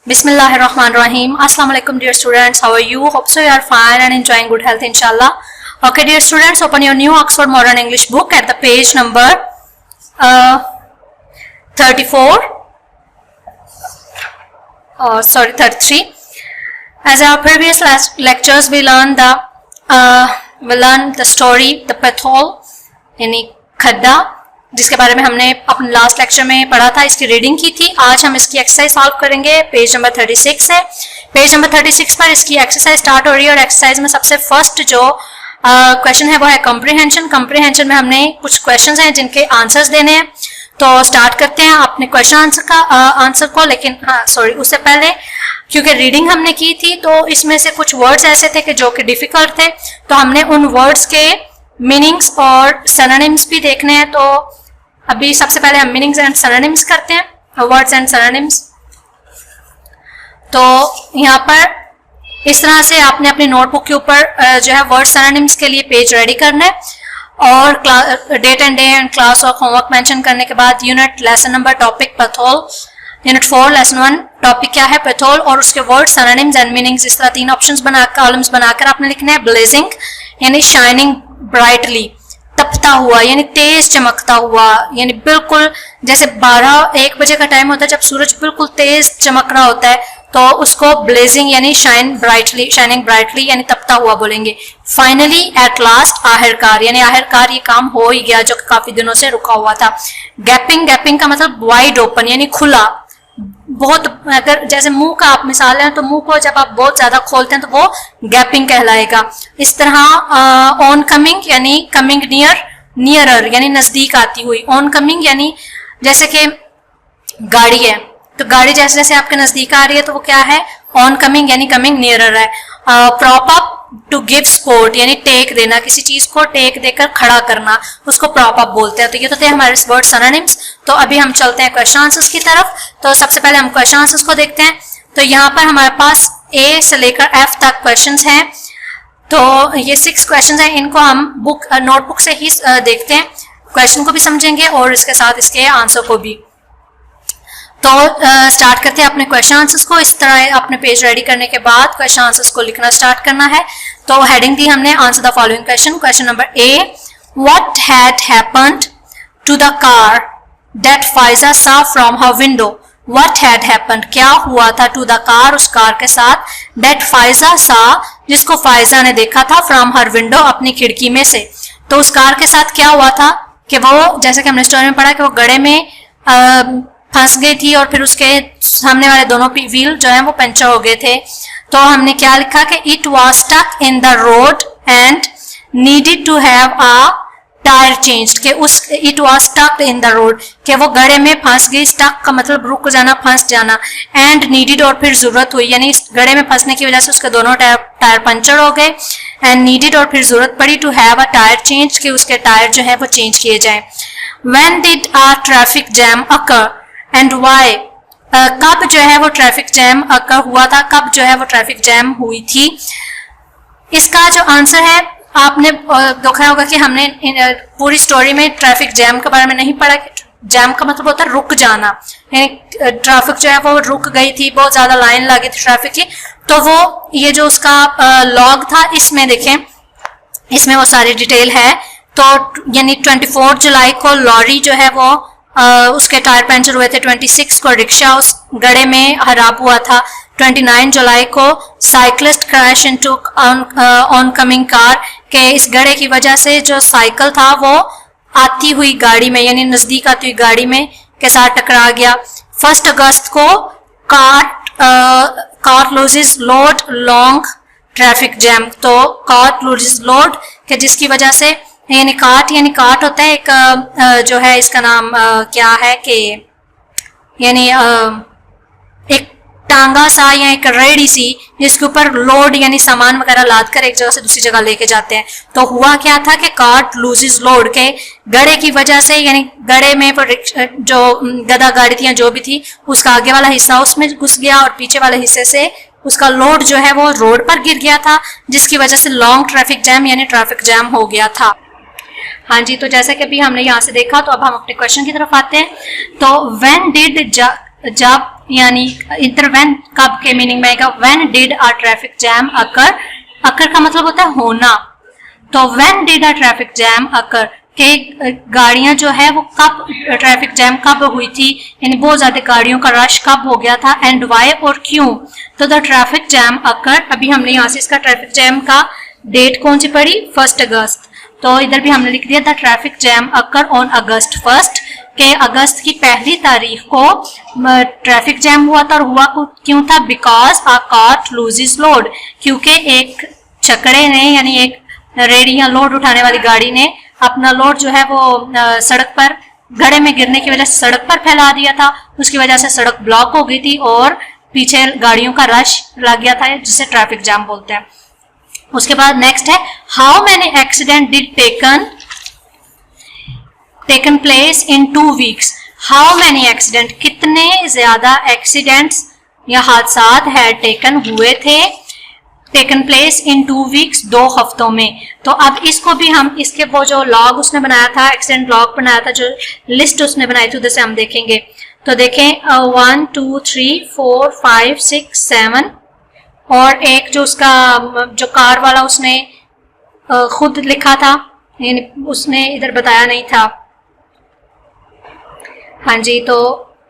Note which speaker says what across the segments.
Speaker 1: Bismillahirrahmanirrahim. Assalamu alaikum dear students. How are you? Hope so you are fine and enjoying good health inshallah. Okay dear students, open your new Oxford Modern English book at the page number 34. 33. As our previous lectures, we learned the story, the pathol, यानी खड्डा, जिसके बारे में हमने अपने last lecture में पढ़ा था, इसकी रीडिंग की थी। आज हम इसकी एक्सरसाइज सॉल्व करेंगे। पेज नंबर 36 है। पेज नंबर 36 पर इसकी एक्सरसाइज स्टार्ट हो रही है और एक्सरसाइज में सबसे फर्स्ट जो क्वेश्चन है वो है कॉम्प्रिहेंशन। कॉम्प्रिहेंशन में हमने कुछ क्वेश्चंस हैं जिनके आंसर्स देने हैं। तो स्टार्ट करते हैं अपने क्वेश्चन आंसर को। लेकिन उससे पहले क्योंकि रीडिंग हमने की थी तो इसमें से कुछ वर्ड्स ऐसे थे कि जो कि डिफिकल्ट थे, तो हमने उन वर्ड्स के मीनिंग्स और सिनोनिम्स भी देखने हैं। तो अभी सबसे पहले हम मीनिंग्स एंड सिनोनिम्स करते हैं, वर्ड्स एंड सिनोनिम्स। तो यहाँ पर इस तरह से आपने अपनी नोटबुक के ऊपर जो है वर्ड सिनोनिम्स के लिए पेज रेडी करना है और date and day and class और होमवर्क मेंशन करने के बाद unit lesson number topic pothole, unit 4 lesson 1 topic क्या है पैथोल, और उसके वर्ड सिनोनिम्स एंड मीनिंग्स इस तरह 3 ऑप्शंस कॉलम्स बनाकर आपने लिखना है। ब्लेजिंग यानी शाइनिंग ब्राइटली, तपता हुआ यानी तेज चमकता हुआ, यानी बिल्कुल जैसे 12-1 बजे का टाइम होता है जब सूरज बिल्कुल तेज चमक रहा होता है, तो उसको ब्लेजिंग यानी शाइनिंग ब्राइटली यानी तपता हुआ बोलेंगे। फाइनली, एट लास्ट, आखिरकार यानी आखिरकार ये काम हो ही गया जो काफी दिनों से रुका हुआ था। गैपिंग का मतलब वाइड ओपन यानी खुला, बहुत, अगर जैसे मुंह का आप मिसाल है तो मुंह को जब आप बहुत ज्यादा खोलते हैं तो वो गैपिंग कहलाएगा। इस तरह ऑन कमिंग यानी कमिंग नियरर यानी नजदीक आती हुई। ऑन कमिंग यानी जैसे कि गाड़ी है तो गाड़ी जैसे जैसे आपके नजदीक आ रही है तो वो क्या है, ऑन कमिंग यानी कमिंग नियरर है। Prop up to give support यानी टेक देना, किसी चीज को टेक देकर खड़ा करना, उसको प्रॉप अप बोलते हैं। तो ये तो थे हमारे वर्ड सिनोनिम्स। तो अभी हम चलते हैं क्वेश्चन आंसर्स की तरफ। तो सबसे पहले हम क्वेश्चन आंसर्स को देखते हैं। तो यहाँ पर हमारे पास ए से लेकर एफ तक क्वेश्चंस हैं। तो ये 6 क्वेश्चंस हैं, इनको हम नोटबुक से ही देखते हैं, क्वेश्चन को भी समझेंगे और इसके साथ इसके आंसर को भी। तो स्टार्ट करते हैं अपने क्वेश्चन आंसर्स को। इस तरह अपने पेज रेडी करने के बाद क्वेश्चन आंसर्स को लिखना स्टार्ट करना है। तो हेडिंग दी हमने, answer the following question. Question number A, what had happened to the car that Faiza saw from her window. What had happened, क्या हुआ था, टू द कार, उस कार के साथ, दैट फाइजा saw, जिसको फाइजा ने देखा था, फ्रॉम हर विंडो, अपनी खिड़की में से। तो उस कार के साथ क्या हुआ था कि वो, जैसे कि हमने स्टोरी में पढ़ा कि वो गड्ढे में फंस गई थी और फिर उसके सामने वाले दोनों व्हील जो है वो पंचर हो गए थे। तो हमने क्या लिखा कि it was stuck in the road and needed to have a tyre changed, कि उस it was stuck in the road कि वो गड्ढे में फंस गई। स्टक का मतलब रुक जाना, फंस जाना। एंड नीडेड और फिर जरूरत हुई, यानी गड्ढे में फंसने की वजह से उसके दोनों टायर पंचर हो गए। एंड नीडेड और फिर जरूरत पड़ी to have a tyre change, कि उसके टायर जो है वो चेंज किए जाए। When did a traffic jam occur and why, कब जो है वो ट्रैफिक जैम अकर हुआ था, कब जो है वो ट्रैफिक जैम हुई थी। इसका जो आंसर है, आपने देखा होगा कि हमने पूरी स्टोरी में ट्रैफिक जैम के बारे में नहीं पढ़ा कि जैम का मतलब होता है रुक जाना, यानी ट्रैफिक जो है वो रुक गई थी, बहुत ज्यादा लाइन लगी थी ट्रैफिक की। तो वो ये जो उसका लॉग था, इसमें देखें, इसमें वो सारी डिटेल है। तो यानी 24 जुलाई को लॉरी जो है वो उसके टायर पंचर हुए थे। 26 को रिक्शा उस गड्ढे में खराब हुआ था। 29 जुलाई को cyclist crash into on coming car, के इस गड्ढे की वजह से जो साइकिल था वो आती हुई गाड़ी में यानी नजदीक आती हुई गाड़ी में के साथ टकरा गया। 1 अगस्त को car loses load long traffic jam, तो कार लूजेस लोड के जिसकी वजह से, यानी काट होता है एक जो है इसका नाम क्या है कि यानी एक टांगा सा या एक रेडी सी जिसके ऊपर लोड यानी सामान वगैरह लाद कर एक जगह से दूसरी जगह लेके जाते हैं। तो हुआ क्या था कि कार्ट लूजेस लोड के गड्ढे की वजह से, यानी गड्ढे में जो गधा गाड़ी थी या जो भी थी उसका आगे वाला हिस्सा उसमें घुस गया और पीछे वाले हिस्से से उसका लोड जो है वो रोड पर गिर गया था, जिसकी वजह से लॉन्ग ट्रैफिक जैम यानी ट्रैफिक जैम हो गया था। हाँ जी, तो जैसा कि अभी हमने यहाँ से देखा, तो अब हम अपने क्वेश्चन की तरफ आते हैं। तो व्हेन डिड जब यानी इंटरवेन कब के मीनिंग में आएगा, when did a traffic jam occur, occur का मतलब होता है होना, तो when did a traffic jam occur के गाड़ियां जो है वो कब, ट्रैफिक जैम कब हुई थी, यानी बहुत ज्यादा गाड़ियों का रश कब हो गया था, एंड वाई और क्यों। तो द ट्रैफिक जैम अकर, अभी हमने यहाँ से इसका ट्रैफिक जैम का डेट कौन सी पढ़ी, 1 अगस्त, तो इधर भी हमने लिख दिया the traffic jam occur on August 1 के अगस्त की 1 तारीख को ट्रैफिक जैम हुआ था, और हुआ क्यों था, because a cart loses load, क्योंकि एक छकड़े ने यानी एक रेडी या लोड उठाने वाली गाड़ी ने अपना लोड जो है वो सड़क पर गड्ढे में गिरने की वजह से सड़क पर फैला दिया था, उसकी वजह से सड़क ब्लॉक हो गई थी और पीछे गाड़ियों का रश लग गया था, जिसे ट्रैफिक जैम बोलते हैं। उसके बाद नेक्स्ट है how many accident did taken place in 2 weeks, how many accident, कितने ज्यादा एक्सीडेंट्स या हादसात है टेकन हुए थे, टेकन प्लेस इन 2 वीक्स, 2 हफ्तों में। तो अब इसको भी हम इसके वो जो लॉग उसने बनाया था, एक्सीडेंट लॉग बनाया था, जो लिस्ट उसने बनाई थी उधर से हम देखेंगे। तो देखें 1 2 3 4 5 6 7 और एक जो उसका जो कार वाला उसने खुद लिखा था, यानी उसने इधर बताया नहीं था। हाँ जी, तो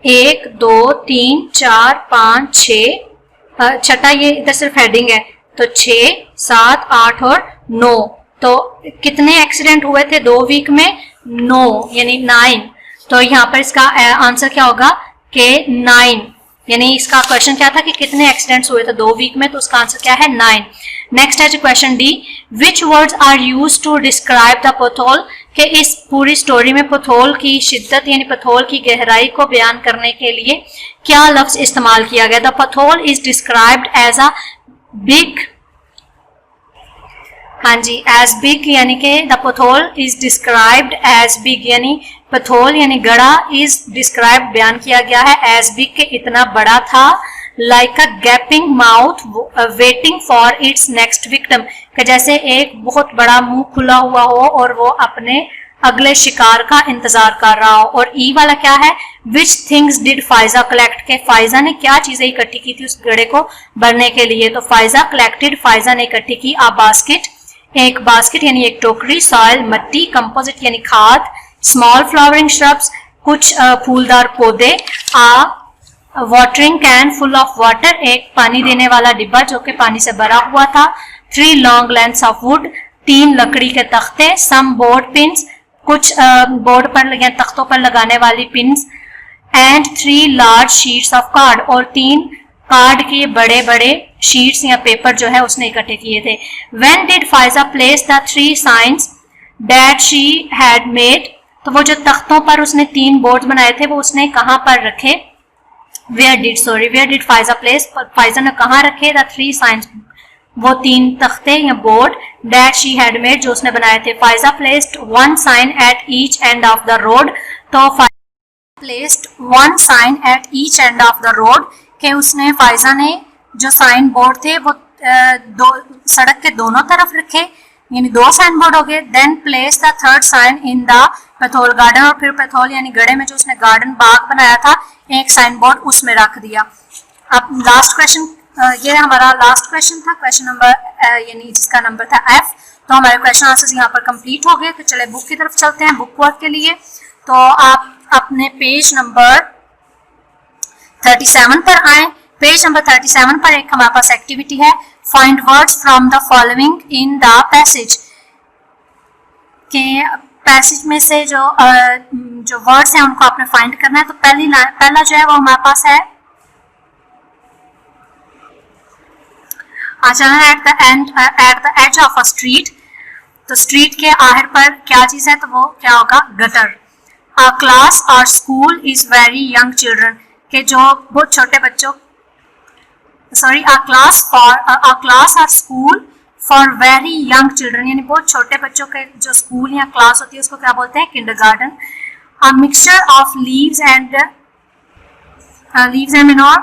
Speaker 1: 1 2 3 4 5 6, छठा ये इधर सिर्फ हेडिंग है, तो 6 7 8 और 9, तो कितने एक्सीडेंट हुए थे 2 वीक में, 9 यानी 9। तो यहाँ पर इसका आंसर क्या होगा कि 9, यानी इसका क्वेश्चन क्या था कि कितने एक्सीडेंट्स हुए थे 2 वीक में, तो उसका आंसर क्या है 9। नेक्स्ट है question D, which words are used to describe the pothole, कि इस पूरी स्टोरी में पोथोल की शिद्दत यानी पोथोल की गहराई को बयान करने के लिए क्या लफ्ज इस्तेमाल किया गया। The pothole is described as a big, हाँ जी, एज बिग, यानी कि the pothole is described as big, यानी पोथोल यानी गड़ा इज डिस्क्राइब बयान किया गया है एज बिग, के इतना बड़ा था, like a gapping mouth waiting for its next victim, कि जैसे एक बहुत बड़ा मुंह खुला हुआ हो और वो अपने अगले शिकार का इंतजार कर रहा हो। और ई वाला क्या है, which things did Pfizer collect, के फाइजा ने क्या चीजें इकट्ठी की थी उस गड़े को भरने के लिए। तो फाइजा कलेक्टेड, फाइजा ने इकट्ठी की अ बास्केट, एक बास्केट यानी एक टोकरी, सॉइल मट्टी, कंपोजिट यानी खाद, स्मॉल फ्लावरिंग श्रब्स कुछ फूलदार पौधे, a watering can full of water, एक पानी देने वाला डिब्बा जो कि पानी से भरा हुआ था, 3 लॉन्ग लेंथ्स ऑफ वुड, 3 लकड़ी के तख्ते, सम बोर्ड पिन्स, कुछ बोर्ड पर या तख्तों पर लगाने वाली pins, and 3 large sheets of card, और 3 कार्ड के बड़े बड़े शीट्स या पेपर जो है उसने इकट्ठे किए थे। When did Faiza place the 3 science that she had made, तो वो जो तख्तों पर उसने 3 बोर्ड बनाए थे वो उसने कहाँ पर रखे, where did Faiza place, Faiza ने कहाँ रखे द 3 साइंस, वो 3 तख्ते या board, that she had made जो उसने बनाए थे। Faiza placed 1 sign at each end of the road, तो Faiza placed 1 sign at each end of the road, के उसने फाइजा ने जो साइन बोर्ड थे वो सड़क के दोनों तरफ रखे, यानी 2 साइन बोर्ड हो गए। Then place the 3rd sign in the pothole garden, और फिर पैथोल यानी गड़े में जो उसने गार्डन बाग बनाया था एक साइन बोर्ड उसमें रख दिया। अब लास्ट क्वेश्चन, ये हमारा लास्ट क्वेश्चन था, क्वेश्चन नंबर यानी जिसका नंबर था F। तो हमारे क्वेश्चन आंसर्स यहाँ पर कंप्लीट हो गए। तो चले बुक की तरफ चलते हैं, बुक वर्क के लिए। तो आप अपने पेज नंबर 37 पर आए। पेज नंबर 37 पर एक हमारे पास एक्टिविटी है, find words from the following in the passage, के पैसेज में से जो वर्ड्स हैं उनको आपने फाइंड करना है। तो पहला जो है वो हमारे पास है, at the edge of a street, तो स्ट्रीट के आखिर पर क्या चीज है, तो वो क्या होगा, गटर। अ क्लास और school is very young children, के जो बहुत छोटे बच्चों, सॉरी, अ क्लास और school for very young children, यानी बहुत छोटे बच्चों के जो स्कूल या क्लास होती है उसको क्या बोलते हैं, kindergarten. A mixture of leaves and manure,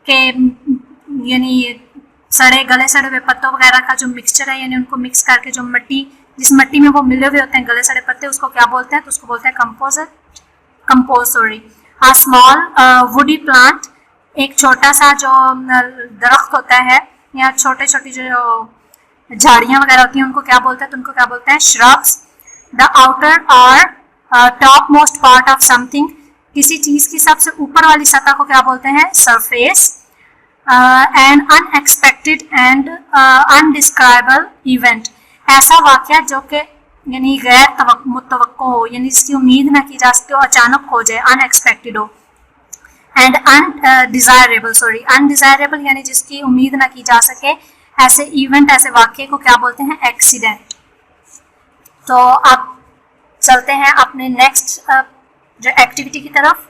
Speaker 1: के यानी गले सड़े हुए पत्तों वगैरह का जो मिक्सचर है, यानी उनको मिक्स करके जो मिट्टी, जिस मिट्टी में वो मिले हुए होते हैं गले सड़े पत्ते, उसको क्या बोलते हैं, तो उसको बोलते हैं compose. A small woody plant, एक छोटा सा जो दरख्त होता है या छोटे छोटी जो झाड़ियाँ वगैरह होती हैं उनको क्या बोलते हैं, तो उनको क्या बोलते हैं, श्रब्स। द आउटर और top most part of something, किसी चीज़ की सबसे ऊपर वाली सतह को क्या बोलते हैं, surface. And unexpected and undescribable event, ऐसा वाक़या जो कि यानी गैर मुतवक्को हो, यानी जिसकी उम्मीद ना की जा सके, अचानक हो जाए, अनएक्सपेक्टेड हो। एंड अनडिजायरेबल यानी जिसकी उम्मीद ना की जा सके, ऐसे इवेंट, ऐसे वाक़ये को क्या बोलते हैं, एक्सीडेंट। तो अब चलते हैं अपने नेक्स्ट जो एक्टिविटी की तरफ।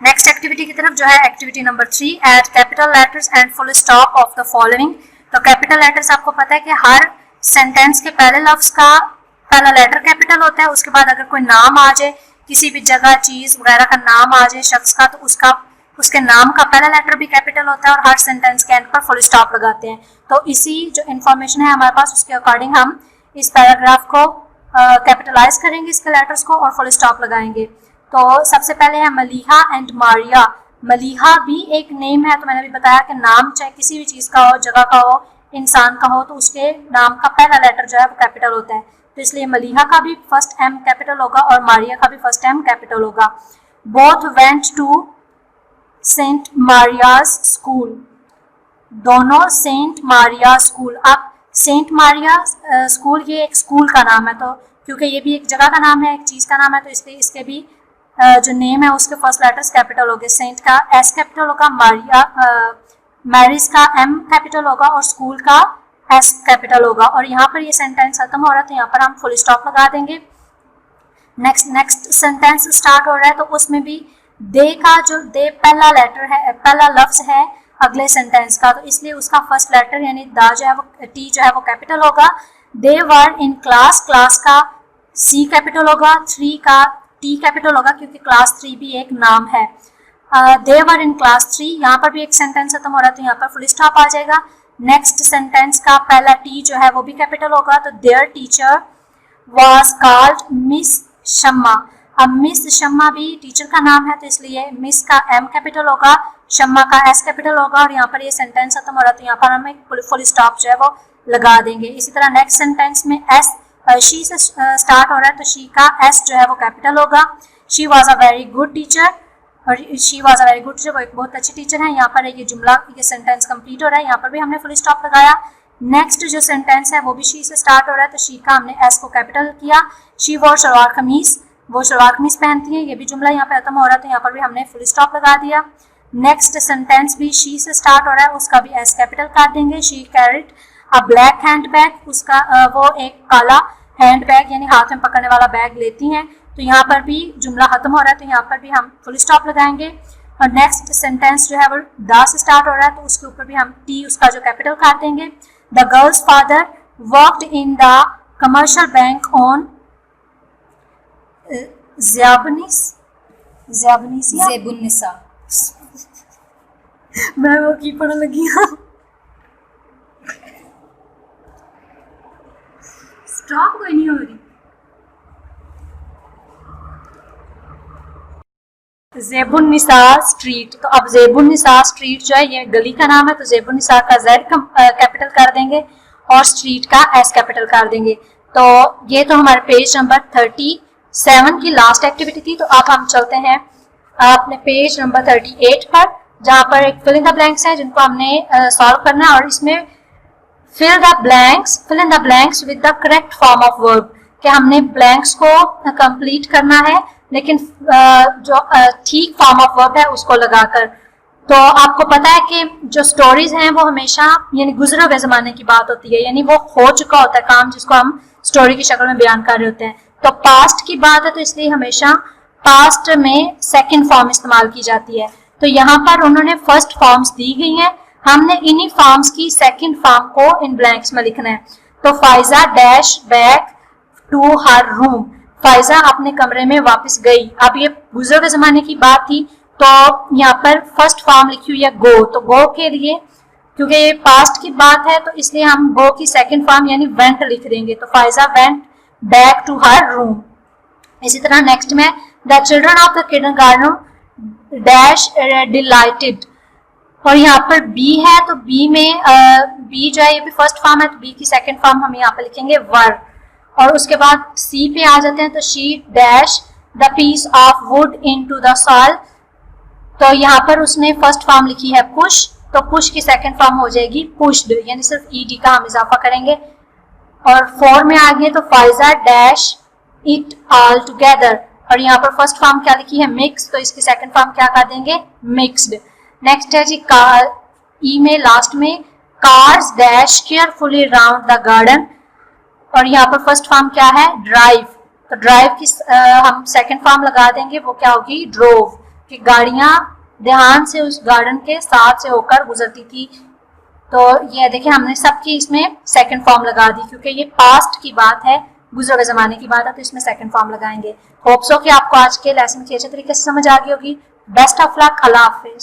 Speaker 1: नेक्स्ट एक्टिविटी की तरफ जो है activity number 3, add capital letters and full stop of the following. तो कैपिटल लेटर्स आपको पता है कि हर सेंटेंस के पहले लफ्ज का पहला लेटर कैपिटल होता है, उसके बाद अगर कोई नाम आ जाए, किसी भी जगह, चीज वगैरह का नाम आ जाए शख्स का, तो उसके नाम का पहला लेटर भी कैपिटल होता है और हर सेंटेंस के एंड पर फुल स्टॉप लगाते हैं। तो इसी जो इन्फॉर्मेशन है हमारे पास, उसके अकॉर्डिंग हम इस पैराग्राफ को कैपिटलाइज करेंगे, इसके लेटर्स को, और फुल स्टॉप लगाएंगे। तो सबसे पहले है मलीहा एंड मारिया। मलीहा भी एक नेम है, तो मैंने भी बताया कि नाम चाहे किसी भी चीज़ का हो, जगह का हो, इंसान का हो, तो उसके नाम का पहला लेटर जो है वो कैपिटल होता है। तो इसलिए मलीहा का भी फर्स्ट एम कैपिटल होगा और मारिया का भी फर्स्ट एम कैपिटल होगा। Both went to Saint Maria's school, दोनों सेंट मारिया स्कूल। अब सेंट मारिया स्कूल ये एक स्कूल का नाम है, तो क्योंकि ये भी एक जगह का नाम है, एक चीज़ का नाम है, तो इसलिए इसके भी जो नेम है उसके फर्स्ट लेटर्स कैपिटल हो गए। सेंट का एस कैपिटल होगा, मैरिज का एम कैपिटल होगा और स्कूल का एस कैपिटल होगा। और यहाँ पर ये सेंटेंस खत्म हो रहा है तो यहाँ पर हम फुल स्टॉप लगा देंगे। नेक्स्ट सेंटेंस स्टार्ट हो रहा है, तो उसमें भी दे का जो दे पहला लेटर है, पहला लफ्ज है अगले सेंटेंस का, तो इसलिए उसका फर्स्ट लेटर यानी दा जो है वो, टी जो है वो कैपिटल होगा। दे वर इन क्लास, क्लास का सी कैपिटल होगा, 3 का टी कैपिटल होगा क्योंकि क्लास 3 भी एक नाम है। दे वर इन क्लास 3, यहाँ पर भी एक सेंटेंस खत्म हो रहा है तो यहाँ पर फुल स्टॉप आ जाएगा। नेक्स्ट सेंटेंस का पहला टी जो है वो भी कैपिटल होगा, तो their teacher was called miss Shamma. अब मिस शम्मा भी टीचर का नाम है, तो इसलिए मिस का एम कैपिटल होगा, शम्मा का एस कैपिटल होगा, और यहाँ पर ये सेंटेंस खत्म हो रहा है तो यहाँ पर हम एक फुल स्टॉप जो है वो लगा देंगे। इसी तरह नेक्स्ट सेंटेंस में एस शी से स्टार्ट हो रहा है, तो शी का एस जो है वो कैपिटल होगा। She was a very good teacher, और she was a very good teacher, वो एक बहुत अच्छी टीचर है। यहाँ पर ये जुमला, ये सेंटेंस कंप्लीट हो रहा है, यहाँ पर भी हमने फुल स्टॉप लगाया। नेक्स्ट जो सेंटेंस है वो भी शी से स्टार्ट हो रहा है, तो शी का हमने एस को कैपिटल किया। शी वॉज शलवार कमीज, वो शलवार कमीज पहनती है, ये भी जुमला यहाँ पे खत्म हो रहा है तो यहाँ पर भी हमने फुल स्टॉप लगा दिया। नेक्स्ट सेंटेंस भी शी से स्टार्ट हो रहा है, उसका भी एस कैपिटल कर देंगे। She carried a black hand bag, उसका वो एक काला हैंड बैग यानी हाथ में पकड़ने वाला बैग लेती हैं, तो यहाँ पर भी जुमला खत्म हो रहा है तो यहाँ पर भी हम फुल स्टॉप लगाएंगे। और नेक्स्ट सेंटेंस जो है वो द से स्टार्ट हो रहा है, तो उसके ऊपर भी हम टी उसका जो कैपिटल कर देंगे। The girl's father worked in the commercial bank on
Speaker 2: Zebunnisa
Speaker 1: मैं वो की पढ़ने लगी हूँ। स्टॉप कोई नहीं हो रही। ज़ेबुन्निसा स्ट्रीट, तो अब ज़ेबुन्निसा स्ट्रीट जो है ये गली का नाम है, तो ज़ेबुन्निसा का जेड कैपिटल कर देंगे और स्ट्रीट का एस कैपिटल कर देंगे। तो ये तो हमारे पेज नंबर 37 की लास्ट एक्टिविटी थी। तो अब हम चलते हैं अपने पेज नंबर 38 पर, जहाँ पर एक फिल इन द ब्लैंक्स है जिनको हमने सॉल्व करना है, और इसमें fill in the blanks with the correct form of verb, कि हमने ब्लैंक्स को कंप्लीट करना है लेकिन जो ठीक फॉर्म ऑफ वर्ब है उसको लगाकर। तो आपको पता है कि जो स्टोरीज हैं वो हमेशा यानी गुजरे हुए जमाने की बात होती है, यानी वो हो चुका होता है काम जिसको हम स्टोरी की शक्ल में बयान कर रहे होते हैं। तो पास्ट की बात है तो इसलिए हमेशा पास्ट में सेकंड फॉर्म इस्तेमाल की जाती है। तो यहाँ पर उन्होंने फर्स्ट फॉर्म्स दी गई हैं, हमने इन्हीं फॉर्म्स की सेकंड फॉर्म को इन ब्लैंक्स में लिखना है। तो Faiza dash back to her room, फाइजा अपने कमरे में वापस गई। अब ये गुजरे हुए जमाने की बात थी तो यहाँ पर फर्स्ट फॉर्म लिखी हुई है गो, तो गो के लिए क्योंकि ये पास्ट की बात है तो इसलिए हम गो की सेकंड फॉर्म यानी वेंट लिख देंगे। तो Faiza went back to her room. इसी तरह नेक्स्ट में the children of the kindergarten dash delighted. और यहाँ पर बी है तो बी में बी जो है ये भी फर्स्ट फॉर्म है तो बी की सेकंड फॉर्म हम यहाँ पर लिखेंगे वर। और उसके बाद सी पे आ जाते हैं तो she dash the piece of wood into the soil. तो यहाँ पर उसने फर्स्ट फॉर्म लिखी है पुश, तो पुश की सेकंड फॉर्म हो जाएगी पुश्ड, यानी सिर्फ ईडी का हम इजाफा करेंगे। और फोर में आ गए तो Faiza dash it all together. और यहाँ पर फर्स्ट फॉर्म क्या लिखी है मिक्स, तो इसकी सेकंड फॉर्म क्या कर देंगे मिक्स्ड। नेक्स्ट है जी कार, ई में लास्ट में cars dash carefully round the garden. और यहाँ पर फर्स्ट फॉर्म क्या है ड्राइव, तो ड्राइव की हम सेकंड फॉर्म लगा देंगे, वो क्या होगी ड्रोव, कि गाड़ियां ध्यान से उस गार्डन के साथ से होकर गुजरती थी। तो ये देखिए हमने सबकी इसमें सेकंड फॉर्म लगा दी, क्योंकि ये पास्ट की बात है, गुजरे हुए जमाने की बात है, तो इसमें सेकंड फॉर्म लगाएंगे। होप सो कि आपको आज के लेसन की अच्छे तरीके से समझ आ गई होगी। Best of luck, Allah Hafiz.